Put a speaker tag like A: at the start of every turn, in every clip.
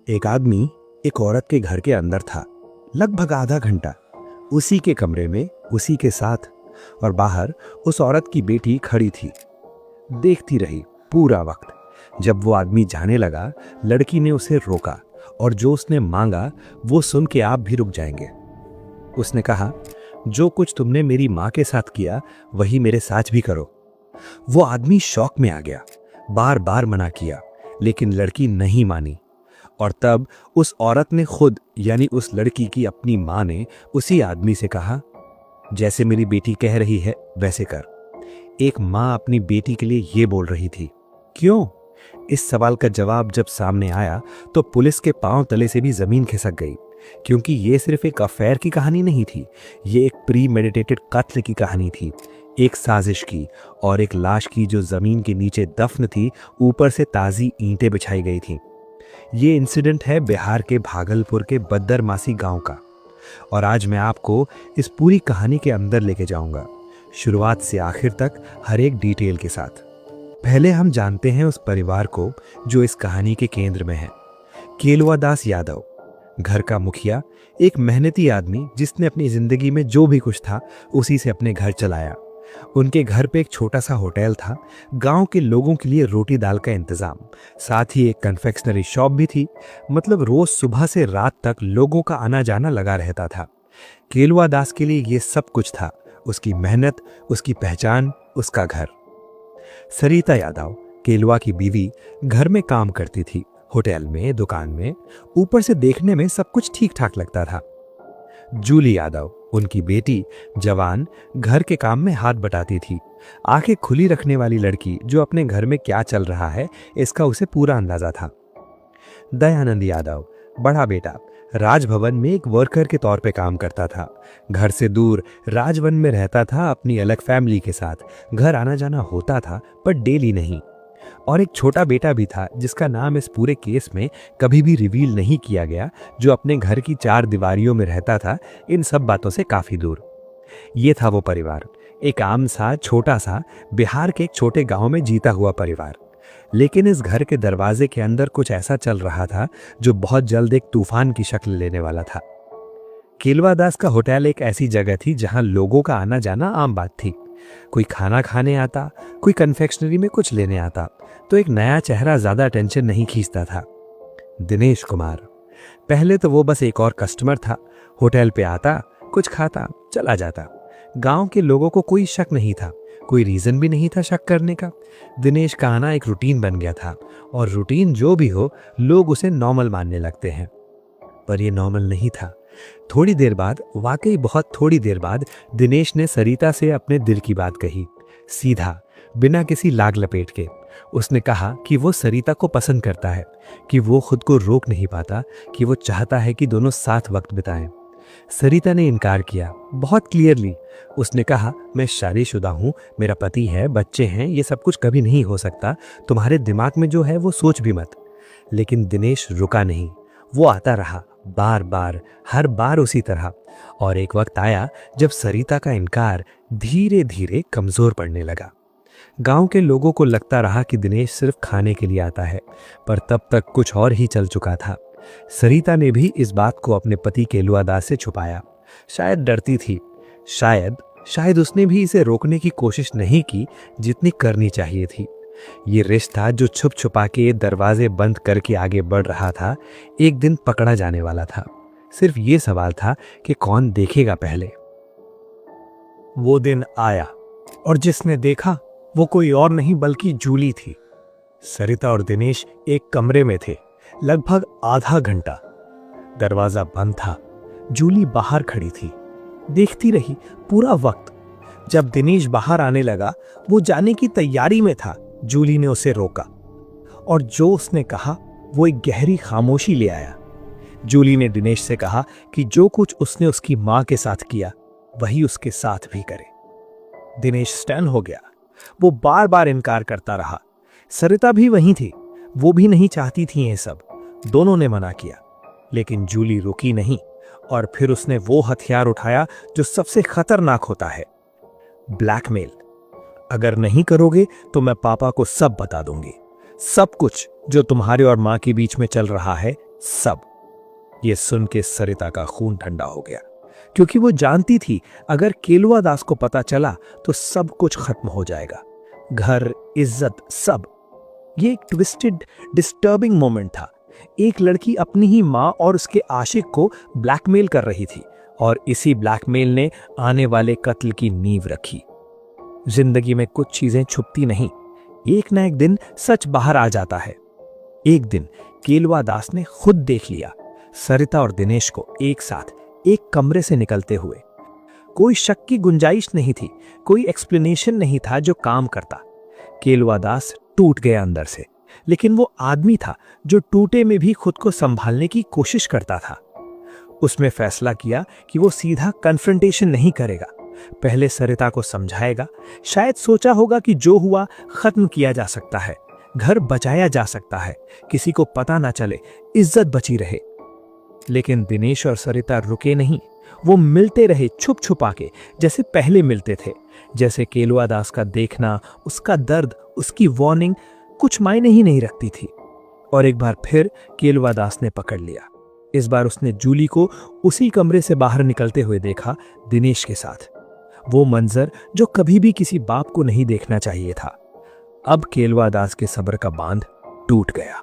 A: एक आदमी एक औरत के घर के अंदर था। लगभग आधा घंटा उसी के कमरे में उसी के साथ, और बाहर उस औरत की बेटी खड़ी थी, देखती रही पूरा वक्त। जब वो आदमी जाने लगा, लड़की ने उसे रोका और जो उसने मांगा वो सुन के आप भी रुक जाएंगे। उसने कहा, जो कुछ तुमने मेरी माँ के साथ किया वही मेरे साथ भी करो। वो आदमी शौक में आ गया, बार बार मना किया, लेकिन लड़की नहीं मानी। और तब उस औरत ने खुद, यानी उस लड़की की अपनी माँ ने उसी आदमी से कहा, जैसे मेरी बेटी कह रही है वैसे कर। एक माँ अपनी बेटी के लिए ये बोल रही थी। क्यों? इस सवाल का जवाब जब सामने आया तो पुलिस के पांव तले से भी जमीन खिसक गई, क्योंकि ये सिर्फ एक अफेयर की कहानी नहीं थी, ये एक प्री मेडिटेटेड कत्ल की कहानी थी, एक साजिश की, और एक लाश की जो जमीन के नीचे दफन थी, ऊपर से ताजी ईंटें बिछाई गई थी। ये इंसिडेंट है बिहार के भागलपुर के बद्दरमासी गांव का, और आज मैं आपको इस पूरी कहानी के अंदर लेके जाऊंगा, शुरुआत से आखिर तक, हर एक डिटेल के साथ। पहले हम जानते हैं उस परिवार को जो इस कहानी के केंद्र में है। केलवा दास यादव, घर का मुखिया, एक मेहनती आदमी जिसने अपनी जिंदगी में जो भी कुछ था उसी से अपने घर चलाया। उनके घर पे एक छोटा सा होटल था, गांव के लोगों के लिए रोटी दाल का इंतजाम, साथ ही एक कन्फेक्शनरी शॉप भी थी। मतलब रोज सुबह से रात तक लोगों का आना जाना लगा रहता था। केलवा दास के लिए ये सब कुछ था, उसकी मेहनत, उसकी पहचान, उसका घर। सरिता यादव, केलवा की बीवी, घर में काम करती थी, होटल में, दुकान में। ऊपर से देखने में सब कुछ ठीक ठाक लगता था। जूली यादव, उनकी बेटी, जवान, घर के काम में हाथ बटाती थी, आंखें खुली रखने वाली लड़की जो अपने घर में क्या चल रहा है इसका उसे पूरा अंदाजा था। दयानंद यादव, बड़ा बेटा, राजभवन में एक वर्कर के तौर पे काम करता था। घर से दूर राजवन में रहता था, अपनी अलग फैमिली के साथ। घर आना जाना होता था पर डेली नहीं। और एक छोटा बेटा भी था जिसका नाम इस पूरे केस में कभी भी रिवील नहीं किया गया, जो अपने घर की चार दीवारियों में रहता था, इन सब बातों से काफी दूर। ये था वो परिवार, एक आम सा छोटा सा बिहार के एक छोटे गांव में जीता हुआ परिवार। लेकिन इस घर के दरवाजे के अंदर कुछ ऐसा चल रहा था जो बहुत जल्द एक तूफान की शक्ल लेने वाला था। केलवा दास का होटल एक ऐसी जगह थी जहां लोगों का आना जाना आम बात थी। कोई खाना खाने आता, कोई कन्फेक्शनरी में कुछ लेने आता, तो एक नया चेहरा ज्यादा अटेंशन नहीं खींचता था। दिनेश कुमार, पहले तो वो बस एक और कस्टमर था। होटल पे आता, कुछ खाता, चला जाता। गांव के लोगों को कोई शक नहीं था, कोई रीजन भी नहीं था शक करने का। दिनेश का आना एक रूटीन बन गया था, और रूटीन जो भी हो, लोग उसे नॉर्मल मानने लगते हैं। पर ये नॉर्मल नहीं था। थोड़ी देर बाद, वाकई बहुत थोड़ी देर बाद, दिनेश ने सरिता से अपने दिल की बात कही, सीधा, बिना किसी लाग लपेट के। उसने कहा कि वो सरिता को पसंद करता है, कि वो खुद को रोक नहीं पाता, कि वो चाहता है कि दोनों साथ वक्त बिताएं। सरिता ने इनकार किया, बहुत क्लियरली। उसने कहा, मैं शादीशुदा हूं, मेरा पति है, बच्चे हैं, ये सब कुछ कभी नहीं हो सकता। तुम्हारे दिमाग में जो है वो सोच भी मत। लेकिन दिनेश रुका नहीं। वो आता रहा, बार बार, हर बार उसी तरह। और एक वक्त आया जब सरिता का इनकार धीरे धीरे कमजोर पड़ने लगा। गांव के लोगों को लगता रहा कि दिनेश सिर्फ खाने के लिए आता है, पर तब तक कुछ और ही चल चुका था। सरिता ने भी इस बात को अपने पति केलवा दास से छुपाया। शायद डरती थी, शायद उसने भी इसे रोकने की कोशिश नहीं की जितनी करनी चाहिए थी। ये रिश्ता जो छुप छुपा के दरवाजे बंद करके आगे बढ़ रहा था, एक दिन पकड़ा जाने वाला था। सिर्फ ये सवाल था कि कौन देखेगा पहले। वो दिन आया, और जिसने देखा वो कोई और नहीं बल्कि जूली थी। सरिता और दिनेश एक कमरे में थे, लगभग आधा घंटा। दरवाजा बंद था। जूली बाहर खड़ी थी, देखती रही पूरा वक्त। जब दिनेश बाहर आने लगा, वो जाने की तैयारी में था, जूली ने उसे रोका, और जो उसने कहा वो एक गहरी खामोशी ले आया। जूली ने दिनेश से कहा कि जो कुछ उसने उसकी मां के साथ किया वही उसके साथ भी करे। दिनेश स्टन हो गया। वो बार बार इनकार करता रहा। सरिता भी वहीं थी, वो भी नहीं चाहती थी ये सब। दोनों ने मना किया, लेकिन जूली रुकी नहीं, और फिर उसने वो हथियार उठाया जो सबसे खतरनाक होता है, ब्लैकमेल। अगर नहीं करोगे तो मैं पापा को सब बता दूंगी, सब कुछ जो तुम्हारे और मां के बीच में चल रहा है, सब। ये सुन के सरिता का खून ठंडा हो गया, क्योंकि वो जानती थी अगर केलुआ दास को पता चला तो सब कुछ खत्म हो जाएगा, घर, इज्जत, सब। ये एक ट्विस्टेड, डिस्टर्बिंग मोमेंट था। एक लड़की अपनी ही माँ और उसके आशिक को ब्लैकमेल कर रही थी, और इसी ब्लैकमेल ने आने वाले कत्ल की नींव रखी। जिंदगी में कुछ चीजें छुपती नहीं, एक ना एक दिन सच बाहर आ जाता है। एक दिन केलुआ दास ने खुद देख लिया सरिता और दिनेश को एक साथ एक कमरे से निकलते हुए। कोई शक की गुंजाइश नहीं थी, कोई एक्सप्लेनेशन नहीं था जो काम करता। केलुआ दास टूट गया अंदर से, लेकिन वो आदमी था जो टूटे में भी खुद को संभालने की कोशिश करता था। उसने फैसला किया कि वो सीधा कन्फ्रंटेशन नहीं करेगा, पहले सरिता को समझाएगा। शायद सोचा होगा कि जो हुआ खत्म किया जा सकता है, घर बचाया जा सकता है, किसी को पता ना चले, इज्जत बची रहे। लेकिन दिनेश और सरिता रुके नहीं। वो मिलते रहे छुप छुपा के, जैसे पहले मिलते थे। जैसे केलुआ दास का देखना, उसका दर्द, उसकी वार्निंग कुछ मायने ही नहीं रखती थी। और एक बार फिर केलुआ दास ने पकड़ लिया। इस बार उसने जूली को उसी कमरे से बाहर निकलते हुए देखा, दिनेश के साथ। वो मंजर जो कभी भी किसी बाप को नहीं देखना चाहिए था। अब केलुआ दास के सब्र का बांध टूट गया।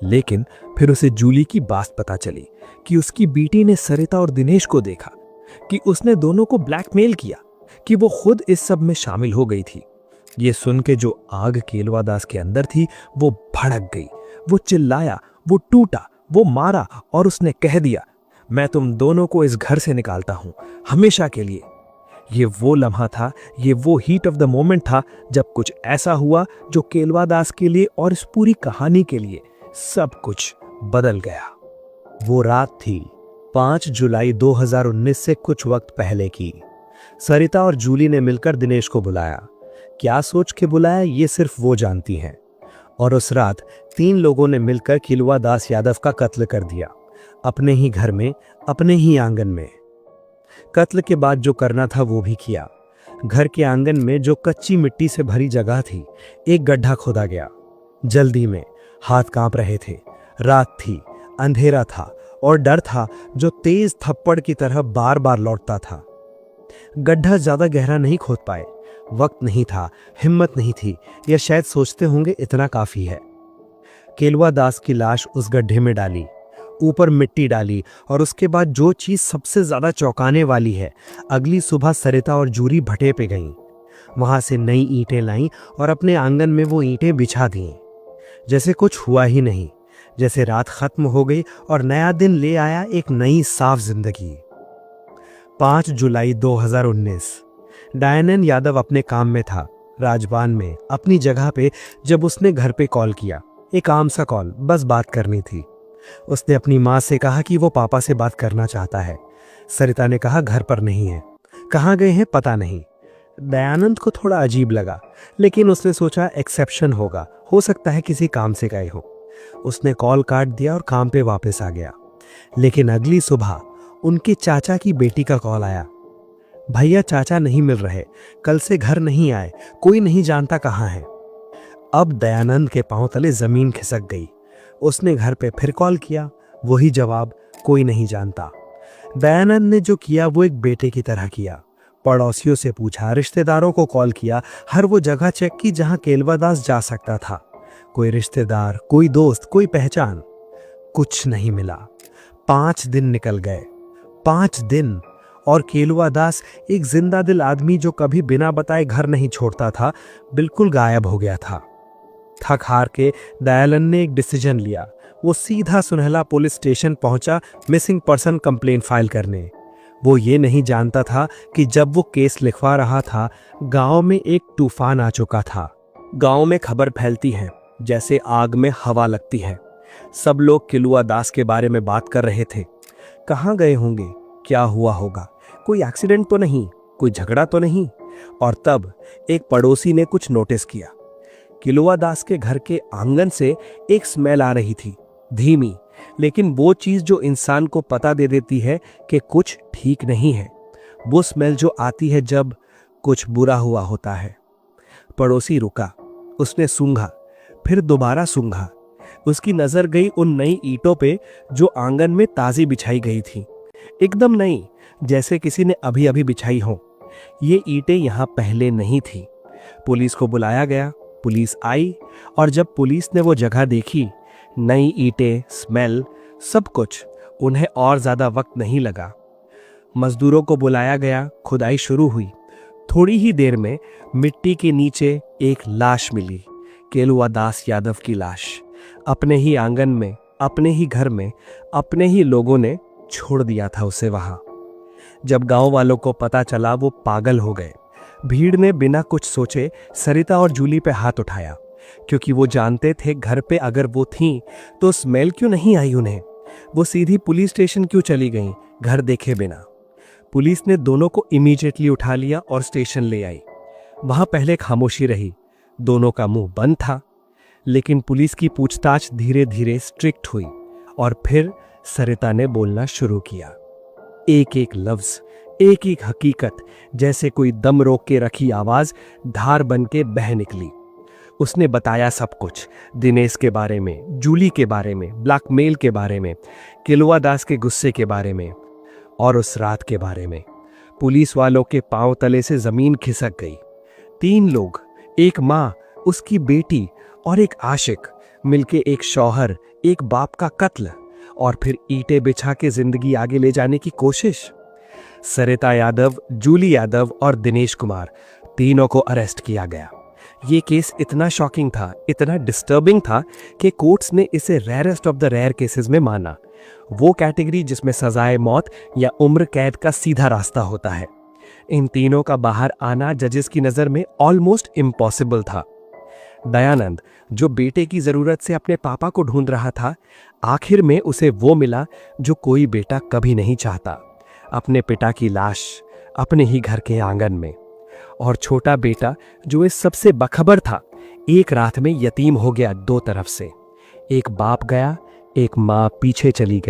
A: लेकिन फिर उसे जूली की बात पता चली कि उसकी बेटी ने सरिता और दिनेश को देखा, कि उसने दोनों को ब्लैकमेल किया, कि वो खुद इस सब में शामिल हो गई थी। ये सुन के जो आग केलुआ दास के अंदर थी वो भड़क गई। वो चिल्लाया, वो टूटा, वो मारा, और उसने कह दिया, मैं तुम दोनों को इस घर से निकालता हूं, हमेशा के लिए। ये वो लम्हा था, ये वो हीट ऑफ द मोमेंट था जब कुछ ऐसा हुआ जो केलुआ दास के लिए और इस पूरी कहानी के लिए सब कुछ बदल गया। वो रात थी 5 जुलाई 2019 से कुछ वक्त पहले की। सरिता और जूली ने मिलकर दिनेश को बुलाया। क्या सोच के बुलाया ये सिर्फ वो जानती हैं। और उस रात 3 लोगों ने मिलकर केलुआ दास यादव का कत्ल कर दिया, अपने ही घर में, अपने ही आंगन में। कत्ल के बाद जो करना था वो भी किया। घर के आंगन में जो कच्ची मिट्टी से भरी जगह थी, एक गड्ढा खोदा गया। जल्दी में, हाथ कांप रहे थे, रात थी, अंधेरा था, और डर था जो तेज थप्पड़ की तरह बार बार लौटता था। गड्ढा ज्यादा गहरा नहीं खोद पाए, वक्त नहीं था, हिम्मत नहीं थी, या शायद सोचते होंगे इतना काफी है। केलुआ दास की लाश उस गड्ढे में डाली, ऊपर मिट्टी डाली, और उसके बाद जो चीज सबसे ज्यादा चौंकाने वाली है, अगली सुबह सरिता और जूली भट्टे पे गईं। वहां से नई ईंटें लाईं और अपने आंगन में वो ईंटें बिछा दीं। जैसे कुछ हुआ ही नहीं, जैसे रात खत्म हो गई और नया दिन ले आया एक नई साफ जिंदगी। 5 जुलाई 2019। डायनन यादव अपने काम में था, राजबान में, अपनी जगह पे, जब उसने घर पे कॉल किया। एक आम सा कॉल, बस बात करनी थी। उसने अपनी माँ से कहा कि वो पापा से बात करना चाहता है। सरिता ने कहा घर पर नहीं है, कहाँ गए हैं पता नहीं। दयानंद को थोड़ा अजीब लगा, लेकिन उसने सोचा एक्सेप्शन होगा, हो सकता है किसी काम से गए हो। उसने कॉल काट दिया और काम पे वापस आ गया। लेकिन अगली सुबह उनके चाचा की बेटी का कॉल आया। भैया चाचा नहीं मिल रहे, कल से घर नहीं आए, कोई नहीं जानता कहाँ है। अब दयानंद के पांव तले जमीन खिसक गई। उसने घर पे फिर कॉल किया, वही जवाब, कोई नहीं जानता। दयानंद ने जो किया वो एक बेटे की तरह किया। पड़ोसियों से पूछा, रिश्तेदारों को कॉल किया, हर वो जगह चेक की जहां केलुआ दास जा सकता था। कोई रिश्तेदार, कोई दोस्त, कोई पहचान, कुछ नहीं मिला। 5 दिन निकल गए, 5 दिन, और केलुआ दास, एक जिंदा दिल आदमी जो कभी बिना बताए घर नहीं छोड़ता था, बिल्कुल गायब हो गया था। थक हार के दयालन ने एक डिसीजन लिया। वो सीधा सुनहला पुलिस स्टेशन पहुंचा मिसिंग पर्सन कंप्लेंट फाइल करने। वो ये नहीं जानता था कि जब वो केस लिखवा रहा था, गांव में एक तूफान आ चुका था। गांव में खबर फैलती है जैसे आग में हवा लगती है। सब लोग केलुआ दास के बारे में बात कर रहे थे। कहाँ गए होंगे, क्या हुआ होगा, कोई एक्सीडेंट तो नहीं, कोई झगड़ा तो नहीं। और तब एक पड़ोसी ने कुछ नोटिस किया। केलुआ दास के घर के आंगन से एक स्मेल आ रही थी, धीमी, लेकिन वो चीज जो इंसान को पता दे देती है कि कुछ ठीक नहीं है। वो स्मेल जो आती है जब कुछ बुरा हुआ होता है। पड़ोसी रुका, उसने सूंघा, फिर दोबारा सूंघा।
B: उसकी नजर गई उन नई ईंटों पे जो आंगन में ताजी बिछाई गई थी। एकदम नई, जैसे किसी ने अभी अभी बिछाई हो। ये ईंटें यहाँ पहले नहीं थी। पुलिस को बुलाया गया, पुलिस आई, और जब पुलिस ने वो जगह देखी, नई ईंटें, स्मेल, सब कुछ, उन्हें और ज्यादा वक्त नहीं लगा। मजदूरों को बुलाया गया, खुदाई शुरू हुई। थोड़ी ही देर में मिट्टी के नीचे एक लाश मिली, केलुआ दास यादव की लाश। अपने ही आंगन में, अपने ही घर में, अपने ही लोगों ने छोड़ दिया था उसे वहां। जब गांव वालों को पता चला, वो पागल हो गए। भीड़ ने बिना कुछ सोचे सरिता और जूली पे हाथ उठाया, क्योंकि वो जानते थे घर पे अगर वो थीं तो स्मेल क्यों नहीं आई उन्हें। वो सीधी पुलिस स्टेशन क्यों चली गईं, घर देखे बिना। पुलिस ने दोनों को इमीडिएटली उठा लिया और स्टेशन ले आई। वहां पहले खामोशी रही, दोनों का मुंह बंद था, लेकिन पुलिस की पूछताछ धीरे धीरे स्ट्रिक्ट हुई और फिर सरिता ने बोलना शुरू किया। एक एक लफ्ज, एक एक हकीकत, जैसे कोई दम रोक के रखी आवाज धार बन के बह निकली। उसने बताया सब कुछ, दिनेश के बारे में, जूली के बारे में, ब्लैकमेल के बारे में, केलुआ दास के गुस्से के बारे में और उस रात के बारे में। पुलिस वालों के पांव तले से जमीन खिसक गई। 3 लोग, एक माँ, उसकी बेटी और एक आशिक, मिलके एक शौहर, एक बाप का कत्ल, और फिर ईंटें बिछा के जिंदगी आगे ले जाने की कोशिश। सरिता यादव, जूली यादव और दिनेश कुमार, तीनों को अरेस्ट किया गया। ये केस इतना शॉकिंग था, इतना डिस्टर्बिंग था कि कोर्ट्स ने इसे rarest of the rare cases में माना। वो कैटेगरी जिसमें सजाए मौत या उम्र कैद का सीधा रास्ता होता है। इन तीनों का बाहर आना जजेस की नजर में ऑलमोस्ट इम्पॉसिबल था। दयानंद, जो बेटे की जरूरत से अपने पापा को ढूंढ रहा था, आखिर में उसे वो मिला जो कोई बेटा कभी नहीं चाहता, अपने पिता की लाश अपने ही घर के आंगन में। और छोटा बेटा जो इस सबसे बखबर था, एक रात में यतीम हो गया 2 तरफ से। एक बाप गया, एक माँ पीछे चली गई।